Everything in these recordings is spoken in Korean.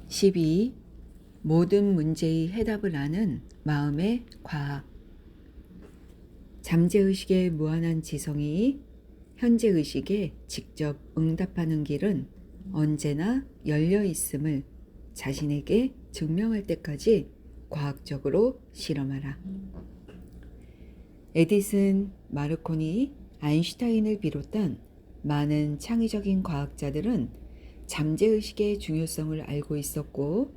12. 모든 문제의 해답을 아는 마음의 과학. 잠재의식의 무한한 지성이 현재의식에 직접 응답하는 길은 언제나 열려 있음을 자신에게 증명할 때까지 과학적으로 실험하라. 에디슨, 마르코니, 아인슈타인을 비롯한 많은 창의적인 과학자들은 잠재의식의 중요성을 알고 있었고,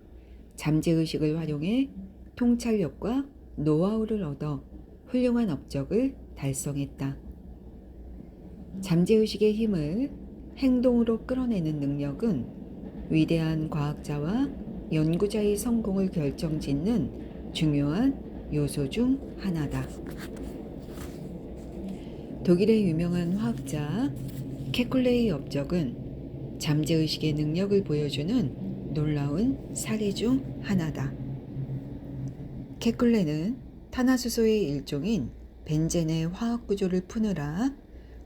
잠재의식을 활용해 통찰력과 노하우를 얻어 훌륭한 업적을 달성했다. 잠재의식의 힘을 행동으로 끌어내는 능력은 위대한 과학자와 연구자의 성공을 결정짓는 중요한 요소 중 하나다. 독일의 유명한 화학자 케쿨레의 업적은 잠재의식의 능력을 보여주는 놀라운 사례 중 하나다. 케쿨레는 탄화수소의 일종인 벤젠의 화학 구조를 푸느라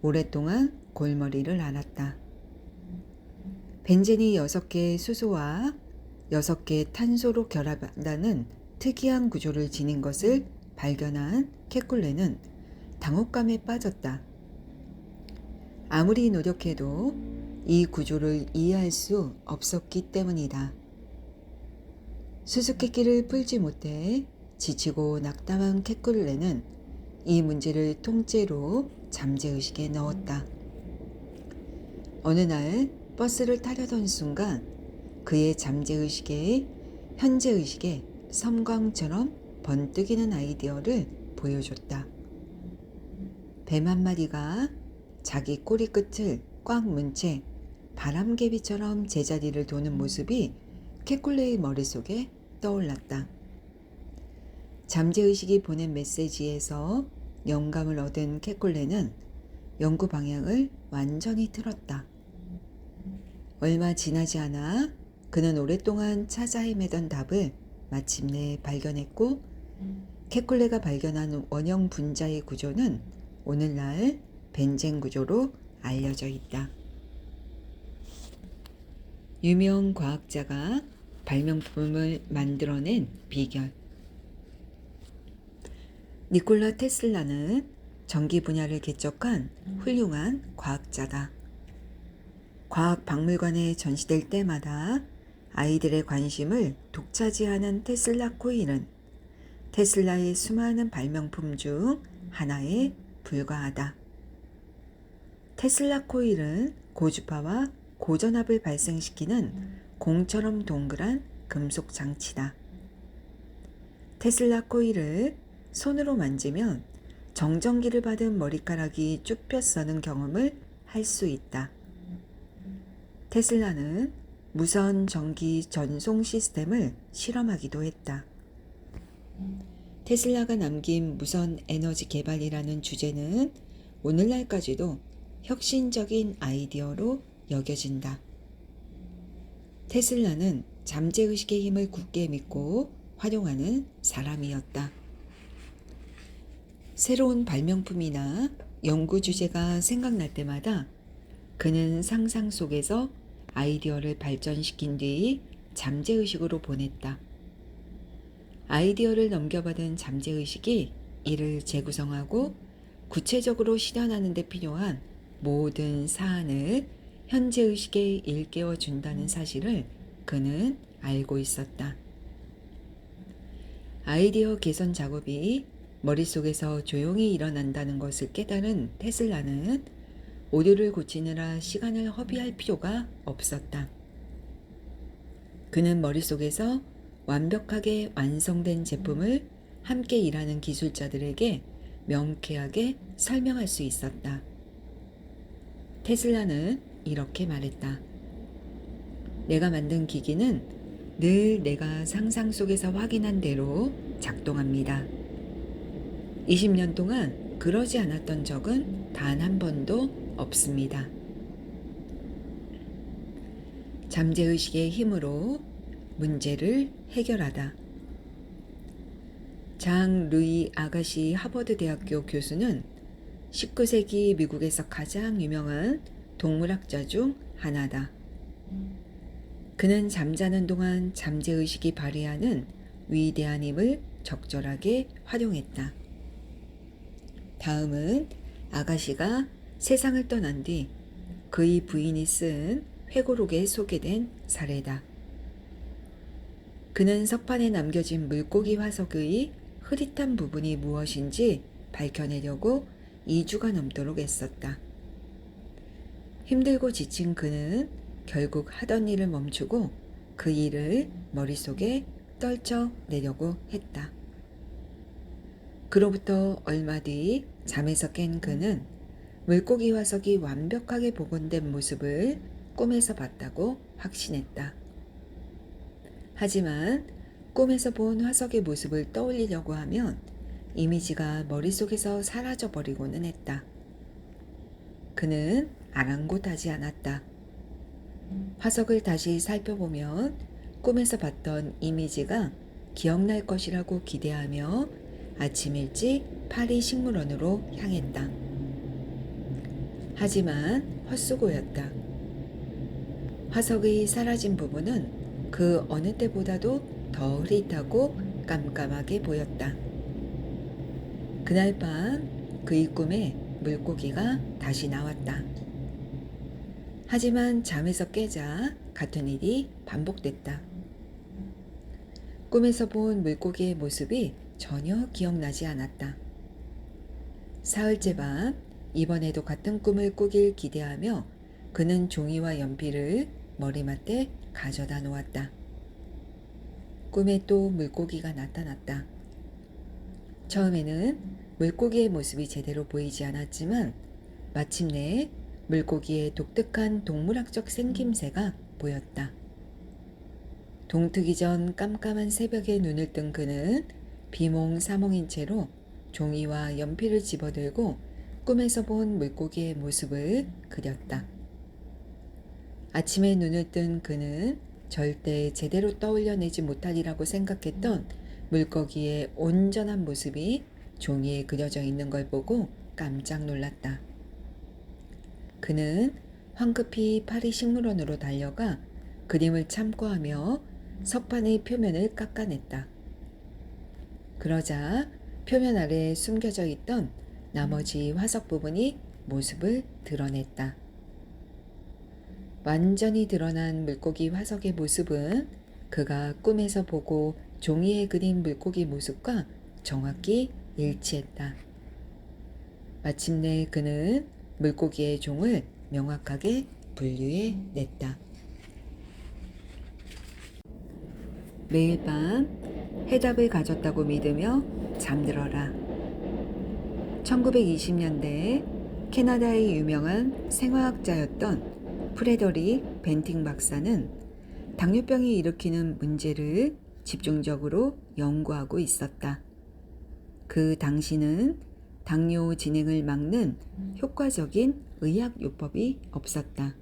오랫동안 골머리를 앓았다. 벤젠이 6개의 수소와 6개의 탄소로 결합한다는 특이한 구조를 지닌 것을 발견한 케쿨레는 당혹감에 빠졌다. 아무리 노력해도 이 구조를 이해할 수 없었기 때문이다. 수수께끼를 풀지 못해 지치고 낙담한 케쿨레는 이 문제를 통째로 잠재의식에 넣었다. 어느 날 버스를 타려던 순간 그의 잠재의식에 현재의식에 섬광처럼 번뜩이는 아이디어를 보여줬다. 뱀 한 마리가 자기 꼬리 끝을 꽉 문 채 바람개비처럼 제자리를 도는 모습이 케쿨레의 머릿속에 떠올랐다. 잠재의식이 보낸 메시지에서 영감을 얻은 케쿨레는 연구 방향을 완전히 틀었다. 얼마 지나지 않아 그는 오랫동안 찾아 헤매던 답을 마침내 발견했고, 케쿨레가 발견한 원형 분자의 구조는 오늘날 벤젠 구조로 알려져 있다. 유명 과학자가 발명품을 만들어낸 비결. 니콜라 테슬라는 전기 분야를 개척한 훌륭한 과학자다. 과학 박물관에 전시될 때마다 아이들의 관심을 독차지하는 테슬라 코일은 테슬라의 수많은 발명품 중 하나에 불과하다. 테슬라 코일은 고주파와 고전압을 발생시키는 공처럼 동그란 금속 장치다. 테슬라 코일을 손으로 만지면 정전기를 받은 머리카락이 쭉 펴서는 경험을 할 수 있다. 테슬라는 무선 전기 전송 시스템을 실험하기도 했다. 테슬라가 남긴 무선 에너지 개발이라는 주제는 오늘날까지도 혁신적인 아이디어로 여겨진다. 테슬라는 잠재의식의 힘을 굳게 믿고 활용하는 사람이었다. 새로운 발명품이나 연구 주제가 생각날 때마다 그는 상상 속에서 아이디어를 발전시킨 뒤 잠재의식으로 보냈다. 아이디어를 넘겨받은 잠재의식이 이를 재구성하고 구체적으로 실현하는 데 필요한 모든 사안을 현재의식에 일깨워 준다는 사실을 그는 알고 있었다. 아이디어 개선 작업이 머릿속에서 조용히 일어난다는 것을 깨달은 테슬라는 오류를 고치느라 시간을 허비할 필요가 없었다. 그는 머릿속에서 완벽하게 완성된 제품을 함께 일하는 기술자들에게 명쾌하게 설명할 수 있었다. 테슬라는 이렇게 말했다. 내가 만든 기기는 늘 내가 상상 속에서 확인한 대로 작동합니다. 20년 동안 그러지 않았던 적은 단 한 번도 없습니다. 잠재의식의 힘으로 문제를 해결하다. 장 루이 아가시 하버드 대학교 교수는 19세기 미국에서 가장 유명한 동물학자 중 하나다. 그는 잠자는 동안 잠재의식이 발휘하는 위대한 힘을 적절하게 활용했다. 다음은 아가씨가 세상을 떠난 뒤 그의 부인이 쓴 회고록에 소개된 사례다. 그는 석판에 남겨진 물고기 화석의 흐릿한 부분이 무엇인지 밝혀내려고 2주가 넘도록 애썼다. 힘들고 지친 그는 결국 하던 일을 멈추고 그 일을 머릿속에 떨쳐내려고 했다. 그로부터 얼마 뒤 잠에서 깬 그는 물고기 화석이 완벽하게 복원된 모습을 꿈에서 봤다고 확신했다. 하지만 꿈에서 본 화석의 모습을 떠올리려고 하면 이미지가 머릿속에서 사라져버리고는 했다. 그는 아랑곳하지 않았다. 화석을 다시 살펴보면 꿈에서 봤던 이미지가 기억날 것이라고 기대하며 아침 일찍 파리 식물원으로 향했다. 하지만 헛수고였다. 화석의 사라진 부분은 그 어느 때보다도 더 흐릿하고 깜깜하게 보였다. 그날 밤 그의 꿈에 물고기가 다시 나왔다. 하지만 잠에서 깨자 같은 일이 반복됐다. 꿈에서 본 물고기의 모습이 전혀 기억나지 않았다. 사흘째 밤 이번에도 같은 꿈을 꾸길 기대하며 그는 종이와 연필을 머리맡에 가져다 놓았다. 꿈에 또 물고기가 나타났다. 처음에는 물고기의 모습이 제대로 보이지 않았지만 마침내 물고기의 독특한 동물학적 생김새가 보였다. 동트기 전 깜깜한 새벽에 눈을 뜬 그는 비몽사몽인 채로 종이와 연필을 집어들고 꿈에서 본 물고기의 모습을 그렸다. 아침에 눈을 뜬 그는 절대 제대로 떠올려내지 못하리라고 생각했던 물고기의 온전한 모습이 종이에 그려져 있는 걸 보고 깜짝 놀랐다. 그는 황급히 파리 식물원으로 달려가 그림을 참고하며 석판의 표면을 깎아냈다. 그러자 표면 아래에 숨겨져 있던 나머지 화석 부분이 모습을 드러냈다. 완전히 드러난 물고기 화석의 모습은 그가 꿈에서 보고 종이에 그린 물고기 모습과 정확히 일치했다. 마침내 그는 물고기의 종을 명확하게 분류해 냈다. 매일 밤 해답을 가졌다고 믿으며 잠들어라. 1920년대 캐나다의 유명한 생화학자였던 프레더릭 벤팅 박사는 당뇨병이 일으키는 문제를 집중적으로 연구하고 있었다. 그 당시는 당뇨 진행을 막는 효과적인 의학요법이 없었다.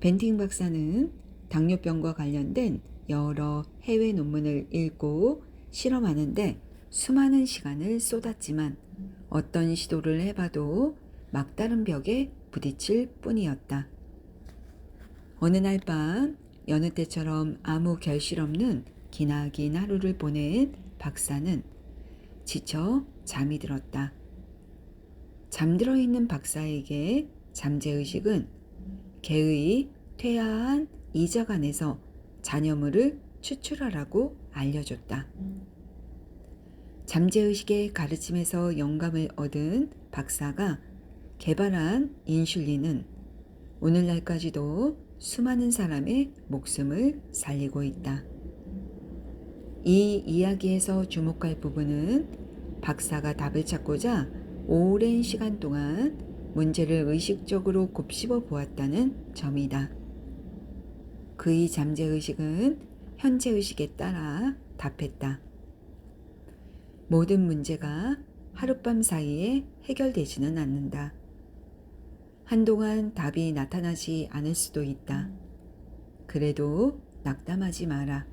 벤팅 박사는 당뇨병과 관련된 여러 해외 논문을 읽고 실험하는데 수많은 시간을 쏟았지만 어떤 시도를 해봐도 막다른 벽에 부딪힐 뿐이었다. 어느 날 밤 여느 때처럼 아무 결실 없는 기나긴 하루를 보낸 박사는 지쳐 잠이 들었다. 잠들어 있는 박사에게 잠재의식은 개의 퇴화한 이적 안에서 잔여물을 추출하라고 알려줬다. 잠재의식의 가르침에서 영감을 얻은 박사가 개발한 인슐린은 오늘날까지도 수많은 사람의 목숨을 살리고 있다. 이 이야기에서 주목할 부분은 박사가 답을 찾고자 오랜 시간 동안 문제를 의식적으로 곱씹어 보았다는 점이다. 그의 잠재의식은 현재의식에 따라 답했다. 모든 문제가 하룻밤 사이에 해결되지는 않는다. 한동안 답이 나타나지 않을 수도 있다. 그래도 낙담하지 마라.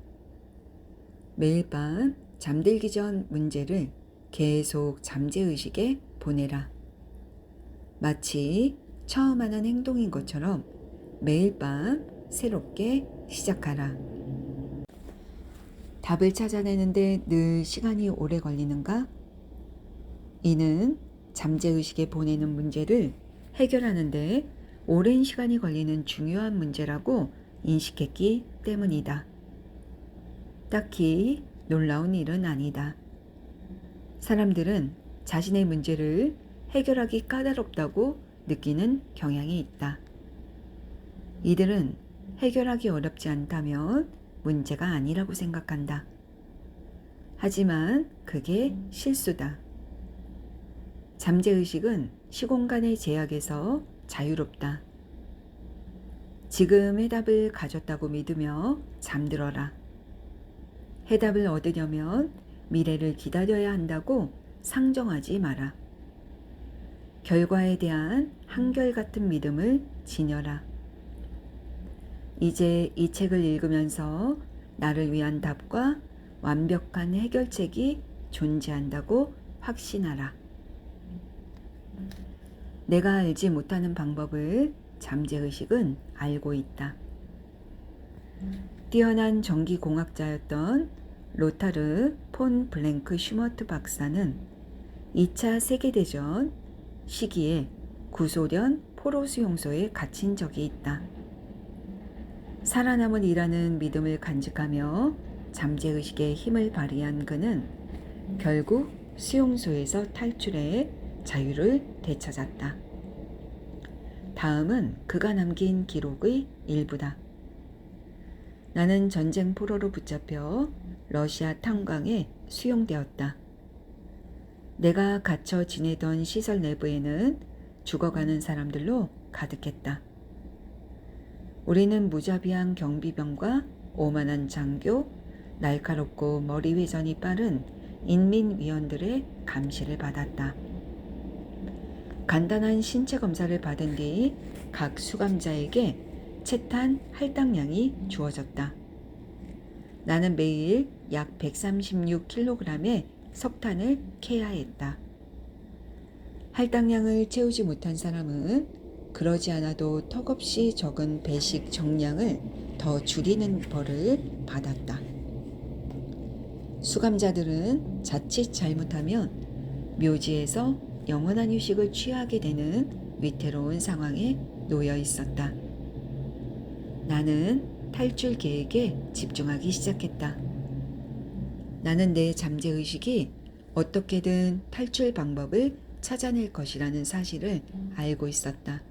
매일 밤 잠들기 전 문제를 계속 잠재의식에 보내라. 마치 처음 하는 행동인 것처럼 매일 밤 새롭게 시작하라. 답을 찾아내는데 늘 시간이 오래 걸리는가? 이는 잠재의식에 보내는 문제를 해결하는데 오랜 시간이 걸리는 중요한 문제라고 인식했기 때문이다. 딱히 놀라운 일은 아니다. 사람들은 자신의 문제를 해결하기 까다롭다고 느끼는 경향이 있다. 이들은 해결하기 어렵지 않다면 문제가 아니라고 생각한다. 하지만 그게 실수다. 잠재의식은 시공간의 제약에서 자유롭다. 지금 해답을 가졌다고 믿으며 잠들어라. 해답을 얻으려면 미래를 기다려야 한다고 상정하지 마라. 결과에 대한 한결같은 믿음을 지녀라. 이제 이 책을 읽으면서 나를 위한 답과 완벽한 해결책이 존재한다고 확신하라. 내가 알지 못하는 방법을 잠재의식은 알고 있다. 뛰어난 전기공학자였던 로타르 폰 블랭크 슈머트 박사는 2차 세계대전 시기에 구소련 포로 수용소에 갇힌 적이 있다. 살아남으리라는 믿음을 간직하며 잠재의식의 힘을 발휘한 그는 결국 수용소에서 탈출해 자유를 되찾았다. 다음은 그가 남긴 기록의 일부다. 나는 전쟁 포로로 붙잡혀 러시아 탄광에 수용되었다. 내가 갇혀 지내던 시설 내부에는 죽어가는 사람들로 가득했다. 우리는 무자비한 경비병과 오만한 장교, 날카롭고 머리 회전이 빠른 인민위원들의 감시를 받았다. 간단한 신체 검사를 받은 뒤 각 수감자에게 채탄 할당량이 주어졌다. 나는 매일 약 136kg의 석탄을 캐야 했다. 할당량을 채우지 못한 사람은 그러지 않아도 턱없이 적은 배식 정량을 더 줄이는 벌을 받았다. 수감자들은 자칫 잘못하면 묘지에서 영원한 휴식을 취하게 되는 위태로운 상황에 놓여 있었다. 나는 탈출 계획에 집중하기 시작했다. 나는 내 잠재의식이 어떻게든 탈출 방법을 찾아낼 것이라는 사실을 알고 있었다.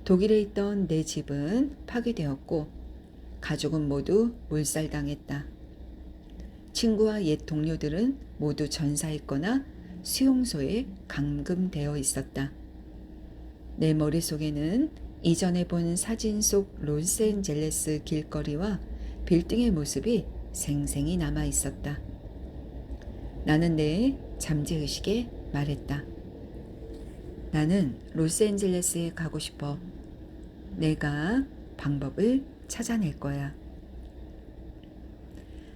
독일에 있던 내 집은 파괴되었고 가족은 모두 몰살당했다. 친구와 옛 동료들은 모두 전사했거나 수용소에 감금되어 있었다. 내 머릿속에는 이전에 본 사진 속 로스앤젤레스 길거리와 빌딩의 모습이 생생히 남아 있었다. 나는 내 잠재의식에 말했다. 나는 로스앤젤레스에 가고 싶어. 내가 방법을 찾아낼 거야.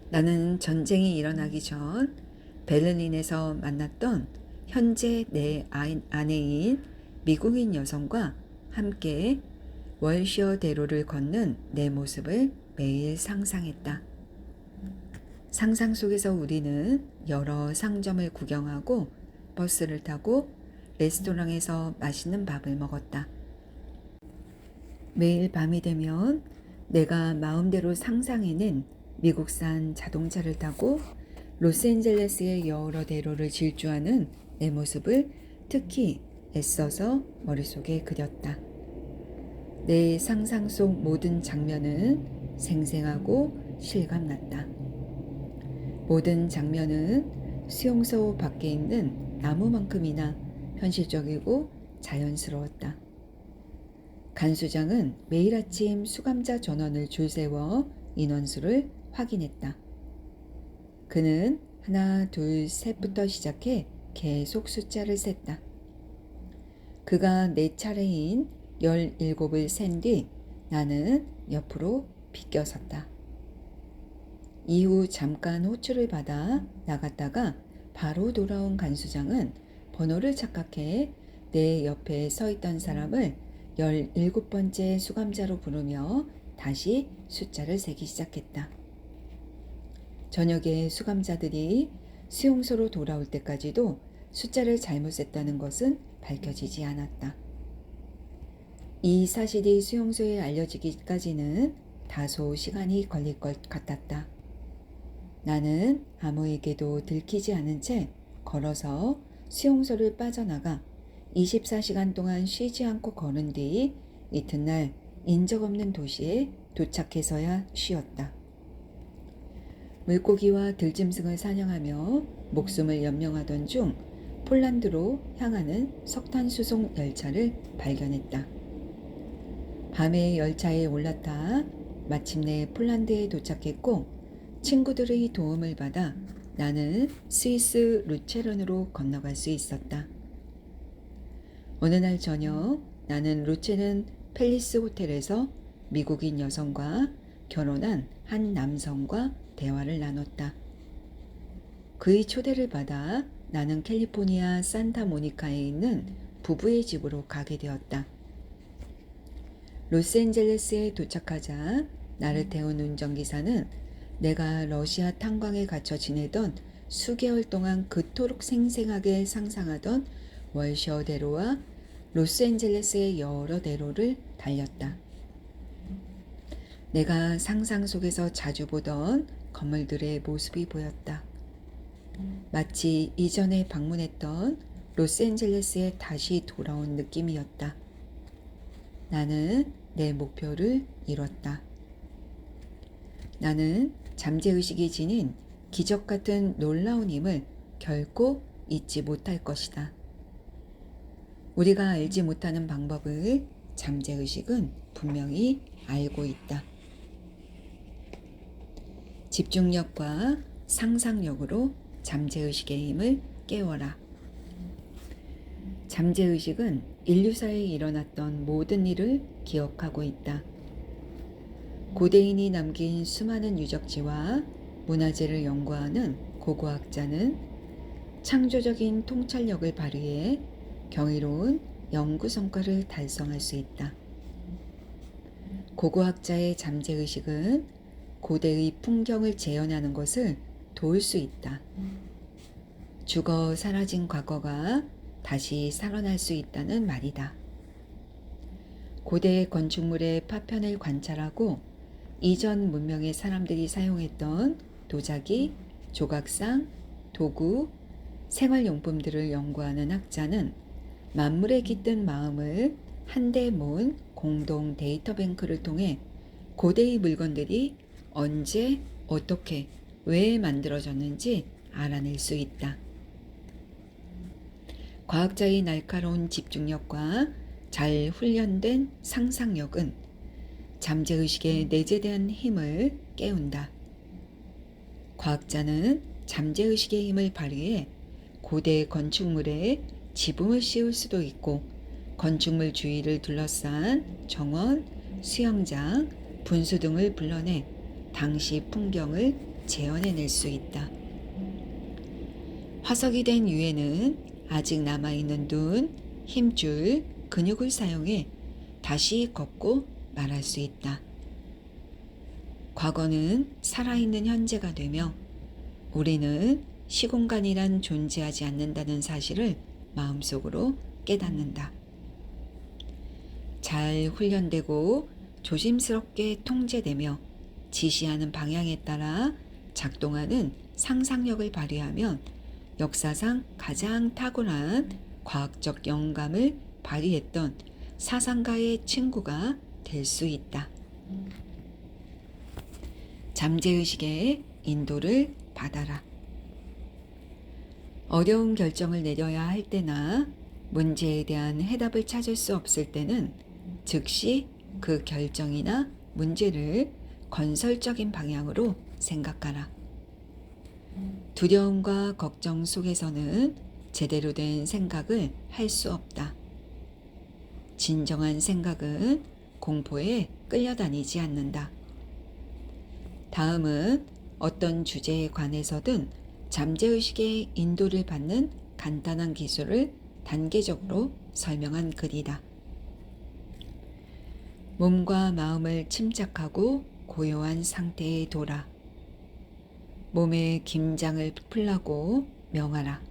나는 전쟁이 일어나기 전 베를린에서 만났던 현재 내 아내인 미국인 여성과 함께 월셔 대로를 걷는 내 모습을 매일 상상했다. 상상 속에서 우리는 여러 상점을 구경하고 버스를 타고 레스토랑에서 맛있는 밥을 먹었다. 매일 밤이 되면 내가 마음대로 상상해낸 미국산 자동차를 타고 로스앤젤레스의 여러 대로를 질주하는 내 모습을 특히 애써서 머릿속에 그렸다. 내 상상 속 모든 장면은 생생하고 실감났다. 모든 장면은 수용소 밖에 있는 나무만큼이나 현실적이고 자연스러웠다. 간수장은 매일 아침 수감자 전원을 줄 세워 인원수를 확인했다. 그는 하나, 둘, 셋부터 시작해 계속 숫자를 셌다. 그가 내 차례인 17을 센 뒤 나는 옆으로 비껴섰다. 이후 잠깐 호출을 받아 나갔다가 바로 돌아온 간수장은 번호를 착각해 내 옆에 서 있던 사람을 17번째 수감자로 부르며 다시 숫자를 세기 시작했다. 저녁에 수감자들이 수용소로 돌아올 때까지도 숫자를 잘못 셌다는 것은 밝혀지지 않았다. 이 사실이 수용소에 알려지기까지는 다소 시간이 걸릴 것 같았다. 나는 아무에게도 들키지 않은 채 걸어서 수용소를 빠져나가 24시간 동안 쉬지 않고 걸은 뒤 이튿날 인적 없는 도시에 도착해서야 쉬었다. 물고기와 들짐승을 사냥하며 목숨을 연명하던 중 폴란드로 향하는 석탄 수송 열차를 발견했다. 밤에 열차에 올랐다 마침내 폴란드에 도착했고 친구들의 도움을 받아 나는 스위스 루체른으로 건너갈 수 있었다. 어느 날 저녁 나는 루체른 팰리스 호텔에서 미국인 여성과 결혼한 한 남성과 대화를 나눴다. 그의 초대를 받아 나는 캘리포니아 산타모니카에 있는 부부의 집으로 가게 되었다. 로스앤젤레스에 도착하자 나를 태운 운전기사는 내가 러시아 탄광에 갇혀 지내던 수개월 동안 그토록 생생하게 상상하던 월셔 대로와 로스앤젤레스의 여러 대로를 달렸다. 내가 상상 속에서 자주 보던 건물들의 모습이 보였다. 마치 이전에 방문했던 로스앤젤레스에 다시 돌아온 느낌이었다. 나는 내 목표를 이뤘다. 나는 잠재의식이 지닌 기적 같은 놀라운 힘을 결코 잊지 못할 것이다. 우리가 알지 못하는 방법을 잠재의식은 분명히 알고 있다. 집중력과 상상력으로 잠재의식의 힘을 깨워라. 잠재의식은 인류사에 일어났던 모든 일을 기억하고 있다. 고대인이 남긴 수많은 유적지와 문화재를 연구하는 고고학자는 창조적인 통찰력을 발휘해 경이로운 연구 성과를 달성할 수 있다. 고고학자의 잠재의식은 고대의 풍경을 재현하는 것을 도울 수 있다. 죽어 사라진 과거가 다시 살아날 수 있다는 말이다. 고대 건축물의 파편을 관찰하고 이전 문명의 사람들이 사용했던 도자기, 조각상, 도구, 생활용품들을 연구하는 학자는 만물에 깃든 마음을 한데 모은 공동 데이터뱅크를 통해 고대의 물건들이 언제, 어떻게, 왜 만들어졌는지 알아낼 수 있다. 과학자의 날카로운 집중력과 잘 훈련된 상상력은 잠재의식에 내재된 힘을 깨운다. 과학자는 잠재의식의 힘을 발휘해 고대 건축물에 지붕을 씌울 수도 있고 건축물 주위를 둘러싼 정원, 수영장, 분수 등을 불러내 당시 풍경을 재현해낼 수 있다. 화석이 된 위에는 아직 남아있는 눈, 힘줄, 근육을 사용해 다시 걷고 말할 수 있다. 과거는 살아있는 현재가 되며 우리는 시공간이란 존재하지 않는다는 사실을 마음속으로 깨닫는다. 잘 훈련되고 조심스럽게 통제되며 지시하는 방향에 따라 작동하는 상상력을 발휘하면 역사상 가장 탁월한 과학적 영감을 발휘했던 사상가의 친구가 될 수 있다. 잠재의식의 인도를 받아라. 어려운 결정을 내려야 할 때나 문제에 대한 해답을 찾을 수 없을 때는 즉시 그 결정이나 문제를 건설적인 방향으로 생각하라. 두려움과 걱정 속에서는 제대로 된 생각을 할 수 없다. 진정한 생각은 공포에 끌려다니지 않는다. 다음은 어떤 주제에 관해서든 잠재의식의 인도를 받는 간단한 기술을 단계적으로 설명한 글이다. 몸과 마음을 침착하고 고요한 상태에 둬라. 몸의 긴장을 풀라고 명하라.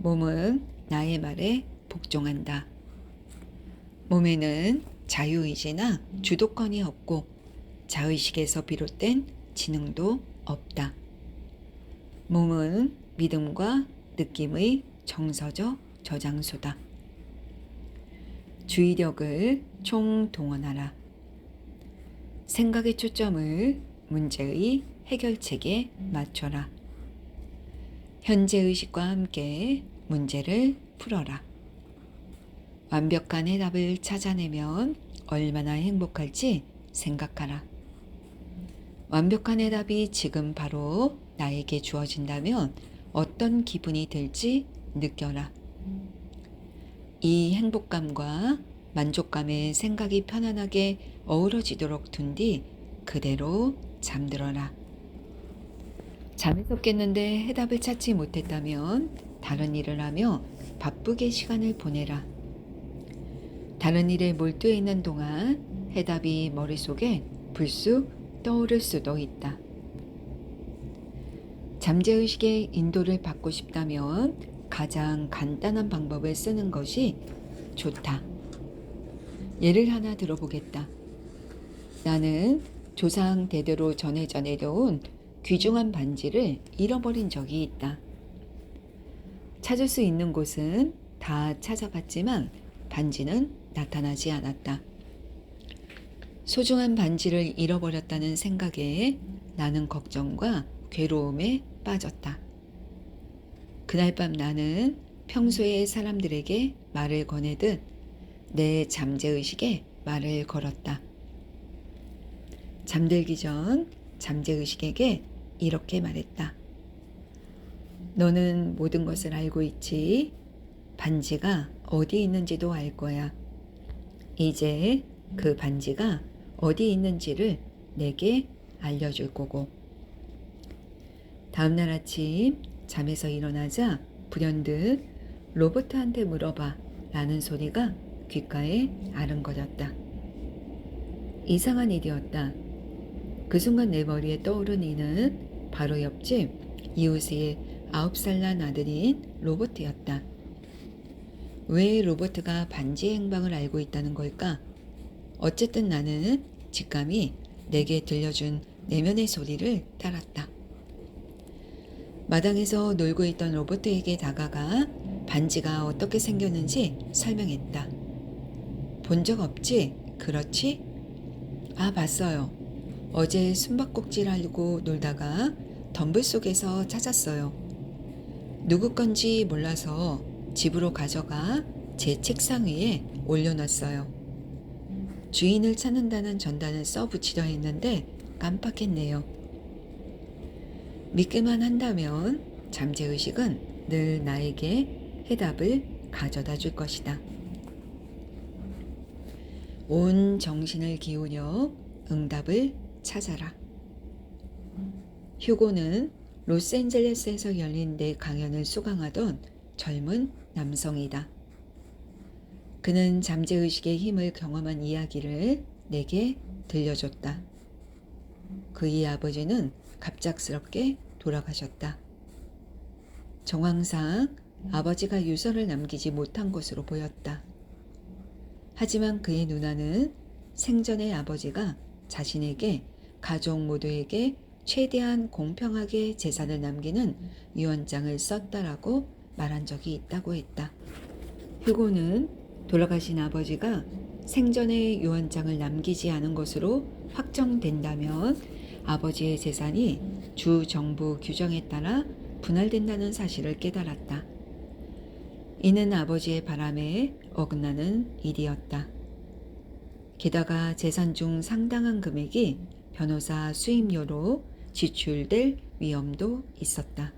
몸은 나의 말에 복종한다. 몸에는 자유의지나 주도권이 없고 자의식에서 비롯된 지능도 없다. 몸은 믿음과 느낌의 정서적 저장소다. 주의력을 총동원하라. 생각의 초점을 문제의 해결책에 맞춰라. 현재의식과 함께 문제를 풀어라. 완벽한 해답을 찾아내면 얼마나 행복할지 생각하라. 완벽한 해답이 지금 바로 나에게 주어진다면 어떤 기분이 들지 느껴라. 이 행복감과 만족감의 생각이 편안하게 어우러지도록 둔 뒤 그대로 잠들어라. 잠에서 깼는데 해답을 찾지 못했다면 다른 일을 하며 바쁘게 시간을 보내라. 다른 일에 몰두해 있는 동안 해답이 머릿속에 불쑥 떠오를 수도 있다. 잠재의식의 인도를 받고 싶다면 가장 간단한 방법을 쓰는 것이 좋다. 예를 하나 들어보겠다. 나는 조상 대대로 전해져 내려온 귀중한 반지를 잃어버린 적이 있다. 찾을 수 있는 곳은 다 찾아봤지만 반지는 나타나지 않았다. 소중한 반지를 잃어버렸다는 생각에 나는 걱정과 괴로움에 빠졌다. 그날 밤 나는 평소에 사람들에게 말을 거내듯 내 잠재의식에 말을 걸었다. 잠들기 전 잠재의식에게 이렇게 말했다. 너는 모든 것을 알고 있지. 반지가 어디 있는지도 알 거야. 이제 그 반지가 어디 있는지를 내게 알려줄 거고. 다음날 아침 잠에서 일어나자 불현듯 로버트한테 물어봐 라는 소리가 귓가에 아른거렸다. 이상한 일이었다. 그 순간 내 머리에 떠오른 이는 바로 옆집 이웃의 9살 난 아들인 로버트였다. 왜 로버트가 반지의 행방을 알고 있다는 걸까? 어쨌든 나는 직감이 내게 들려준 내면의 소리를 따랐다. 마당에서 놀고 있던 로버트에게 다가가 반지가 어떻게 생겼는지 설명했다. 본 적 없지? 그렇지? 아, 봤어요. 어제 숨바꼭질 하려고 놀다가 덤불 속에서 찾았어요. 누구 건지 몰라서 집으로 가져가 제 책상 위에 올려놨어요. 주인을 찾는다는 전단을 써붙이려 했는데 깜빡했네요. 믿기만 한다면 잠재의식은 늘 나에게 해답을 가져다 줄 것이다. 온 정신을 기울여 응답을 찾아라. 휴고는 로스앤젤레스에서 열린 내 강연을 수강하던 젊은 남성이다. 그는 잠재의식의 힘을 경험한 이야기를 내게 들려줬다. 그의 아버지는 갑작스럽게 돌아가셨다. 정황상 아버지가 유서를 남기지 못한 것으로 보였다. 하지만 그의 누나는 생전에 아버지가 자신에게 가족 모두에게 최대한 공평하게 재산을 남기는 유언장을 썼다라고 말한 적이 있다고 했다. 휴고는 돌아가신 아버지가 생전에 유언장을 남기지 않은 것으로 확정된다면 아버지의 재산이 주 정부 규정에 따라 분할된다는 사실을 깨달았다. 이는 아버지의 바람에 어긋나는 일이었다. 게다가 재산 중 상당한 금액이 변호사 수임료로 지출될 위험도 있었다.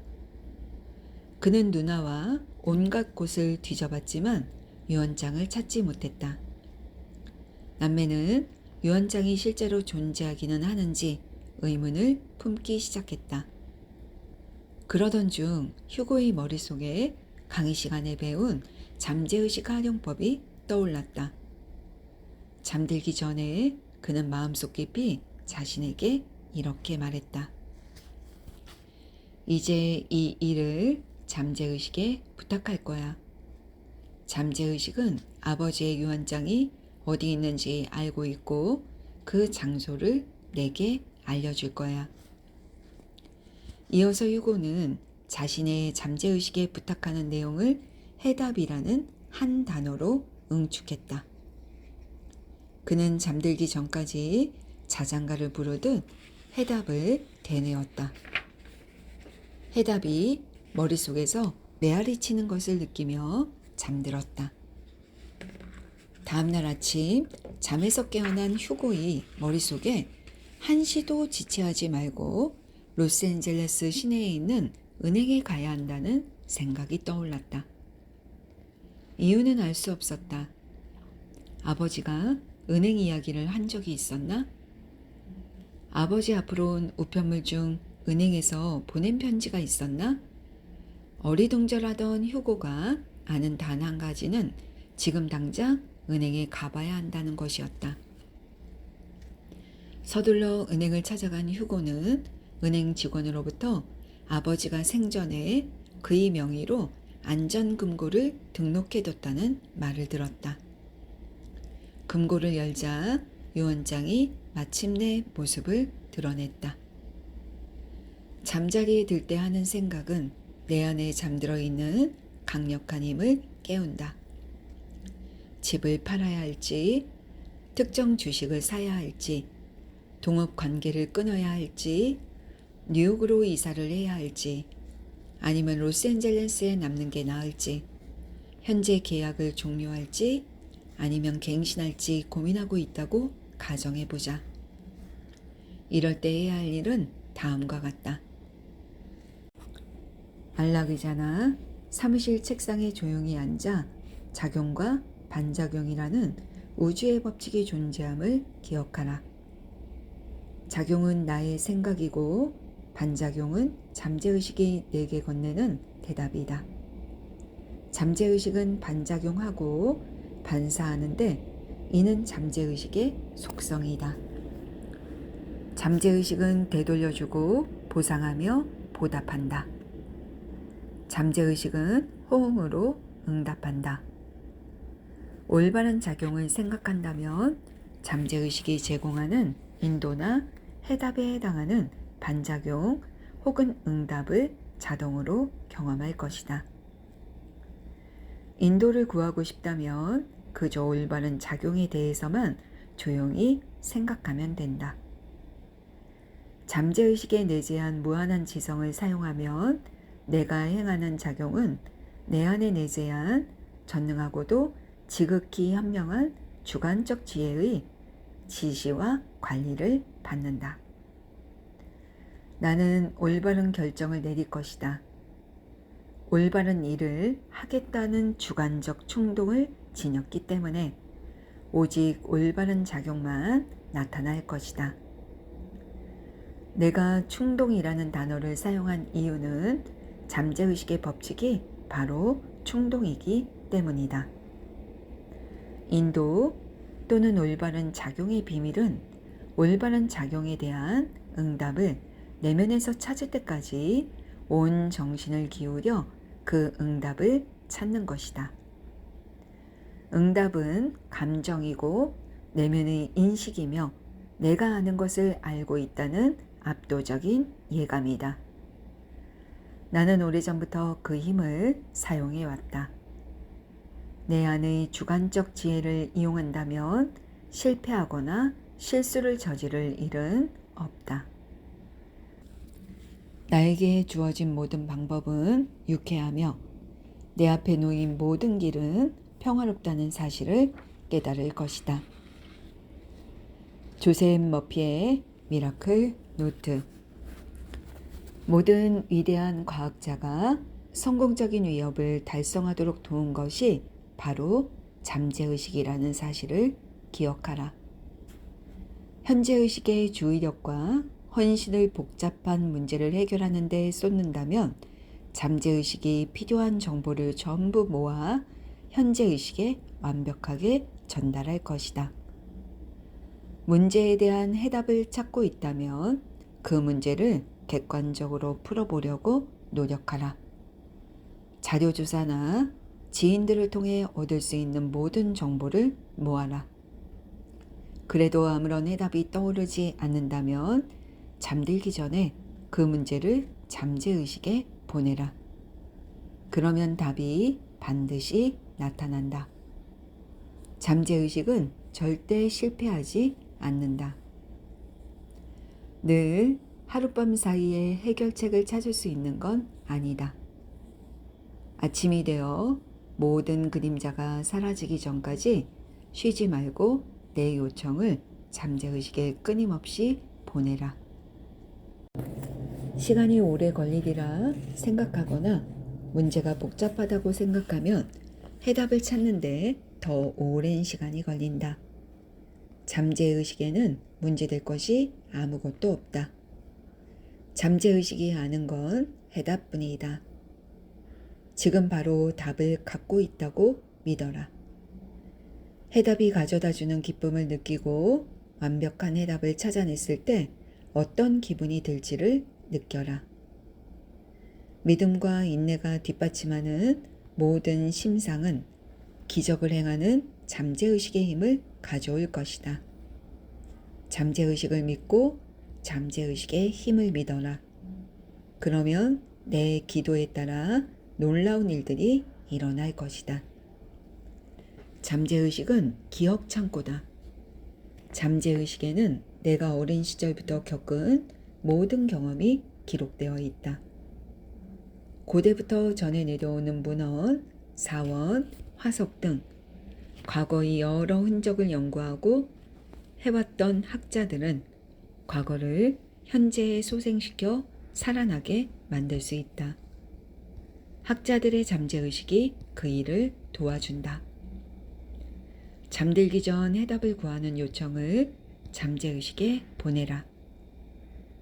그는 누나와 온갖 곳을 뒤져봤지만 유언장을 찾지 못했다. 남매는 유언장이 실제로 존재하기는 하는지 의문을 품기 시작했다. 그러던 중 휴고의 머릿속에 강의 시간에 배운 잠재의식 활용법이 떠올랐다. 잠들기 전에 그는 마음속 깊이 자신에게 이렇게 말했다. 이제 이 일을 잠재의식에 부탁할 거야. 잠재의식은 아버지의 유언장이 어디 있는지 알고 있고 그 장소를 내게 알려줄 거야. 이어서 휴고는 자신의 잠재의식에 부탁하는 내용을 해답이라는 한 단어로 응축했다. 그는 잠들기 전까지 자장가를 부르듯 해답을 되뇌었다. 해답이 머릿속에서 메아리 치는 것을 느끼며 잠들었다. 다음날 아침 잠에서 깨어난 휴고의 머릿속에 한시도 지체하지 말고 로스앤젤레스 시내에 있는 은행에 가야 한다는 생각이 떠올랐다. 이유는 알 수 없었다. 아버지가 은행 이야기를 한 적이 있었나? 아버지 앞으로 온 우편물 중 은행에서 보낸 편지가 있었나? 어리둥절하던 휴고가 아는 단 한 가지는 지금 당장 은행에 가봐야 한다는 것이었다. 서둘러 은행을 찾아간 휴고는 은행 직원으로부터 아버지가 생전에 그의 명의로 안전금고를 등록해뒀다는 말을 들었다. 금고를 열자 유언장이 마침내 모습을 드러냈다. 잠자리에 들 때 하는 생각은 내 안에 잠들어 있는 강력한 힘을 깨운다. 집을 팔아야 할지, 특정 주식을 사야 할지, 동업 관계를 끊어야 할지, 뉴욕으로 이사를 해야 할지, 아니면 로스앤젤레스에 남는 게 나을지, 현재 계약을 종료할지, 아니면 갱신할지 고민하고 있다고 가정해보자. 이럴 때 해야 할 일은 다음과 같다. 안락의자나 사무실 책상에 조용히 앉아 작용과 반작용이라는 우주의 법칙이 존재함을 기억하라. 작용은 나의 생각이고 반작용은 잠재의식이 내게 건네는 대답이다. 잠재의식은 반작용하고 반사하는데 이는 잠재의식의 속성이다. 잠재의식은 되돌려주고 보상하며 보답한다. 잠재의식은 호응으로 응답한다. 올바른 작용을 생각한다면 잠재의식이 제공하는 인도나 해답에 해당하는 반작용 혹은 응답을 자동으로 경험할 것이다. 인도를 구하고 싶다면 그저 올바른 작용에 대해서만 조용히 생각하면 된다. 잠재의식에 내재한 무한한 지성을 사용하면 내가 행하는 작용은 내 안에 내재한 전능하고도 지극히 현명한 주관적 지혜의 지시와 관리를 받는다. 나는 올바른 결정을 내릴 것이다. 올바른 일을 하겠다는 주관적 충동을 지녔기 때문에 오직 올바른 작용만 나타날 것이다. 내가 충동이라는 단어를 사용한 이유는 잠재의식의 법칙이 바로 충동이기 때문이다. 인도 또는 올바른 작용의 비밀은 올바른 작용에 대한 응답을 내면에서 찾을 때까지 온 정신을 기울여 그 응답을 찾는 것이다. 응답은 감정이고 내면의 인식이며 내가 아는 것을 알고 있다는 압도적인 예감이다. 나는 오래전부터 그 힘을 사용해 왔다. 내 안의 주관적 지혜를 이용한다면 실패하거나 실수를 저지를 일은 없다. 나에게 주어진 모든 방법은 유쾌하며 내 앞에 놓인 모든 길은 평화롭다는 사실을 깨달을 것이다. 조셉 머피의 미라클 노트. 모든 위대한 과학자가 성공적인 위협을 달성하도록 도운 것이 바로 잠재의식이라는 사실을 기억하라. 현재의식의 주의력과 헌신을 복잡한 문제를 해결하는 데 쏟는다면 잠재의식이 필요한 정보를 전부 모아 현재의식에 완벽하게 전달할 것이다. 문제에 대한 해답을 찾고 있다면 그 문제를 객관적으로 풀어보려고 노력하라. 자료조사나 지인들을 통해 얻을 수 있는 모든 정보를 모아라. 그래도 아무런 해답이 떠오르지 않는다면 잠들기 전에 그 문제를 잠재의식에 보내라. 그러면 답이 반드시 나타난다. 잠재의식은 절대 실패하지 않는다. 늘 하룻밤 사이에 해결책을 찾을 수 있는 건 아니다. 아침이 되어 모든 그림자가 사라지기 전까지 쉬지 말고 내 요청을 잠재의식에 끊임없이 보내라. 시간이 오래 걸리리라 생각하거나 문제가 복잡하다고 생각하면 해답을 찾는데 더 오랜 시간이 걸린다. 잠재의식에는 문제될 것이 아무것도 없다. 잠재의식이 아는 건 해답뿐이다. 지금 바로 답을 갖고 있다고 믿어라. 해답이 가져다주는 기쁨을 느끼고 완벽한 해답을 찾아냈을 때 어떤 기분이 들지를 느껴라. 믿음과 인내가 뒷받침하는 모든 심상은 기적을 행하는 잠재의식의 힘을 가져올 것이다. 잠재의식을 믿고 잠재의식의 힘을 믿어라. 그러면 내 기도에 따라 놀라운 일들이 일어날 것이다. 잠재의식은 기억 창고다. 잠재의식에는 내가 어린 시절부터 겪은 모든 경험이 기록되어 있다. 고대부터 전해 내려오는 문헌, 사원, 화석 등 과거의 여러 흔적을 연구하고 해왔던 학자들은 과거를 현재에 소생시켜 살아나게 만들 수 있다. 학자들의 잠재의식이 그 일을 도와준다. 잠들기 전 해답을 구하는 요청을 잠재의식에 보내라.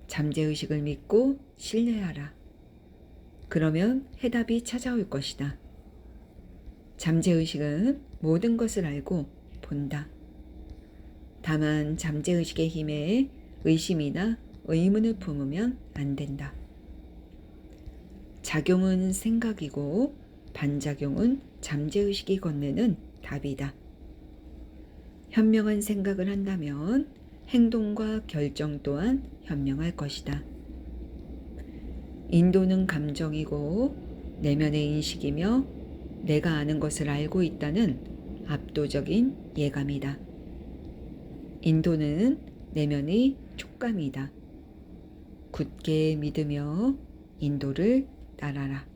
잠재의식을 믿고 신뢰하라. 그러면 해답이 찾아올 것이다. 잠재의식은 모든 것을 알고 본다. 다만 잠재의식의 힘에 의심이나 의문을 품으면 안 된다. 작용은 생각이고 반작용은 잠재의식이 건네는 답이다. 현명한 생각을 한다면 행동과 결정 또한 현명할 것이다. 인도는 감정이고 내면의 인식이며 내가 아는 것을 알고 있다는 압도적인 예감이다. 인도는 내면의 촉감이다. 굳게 믿으며 인도를 따라라.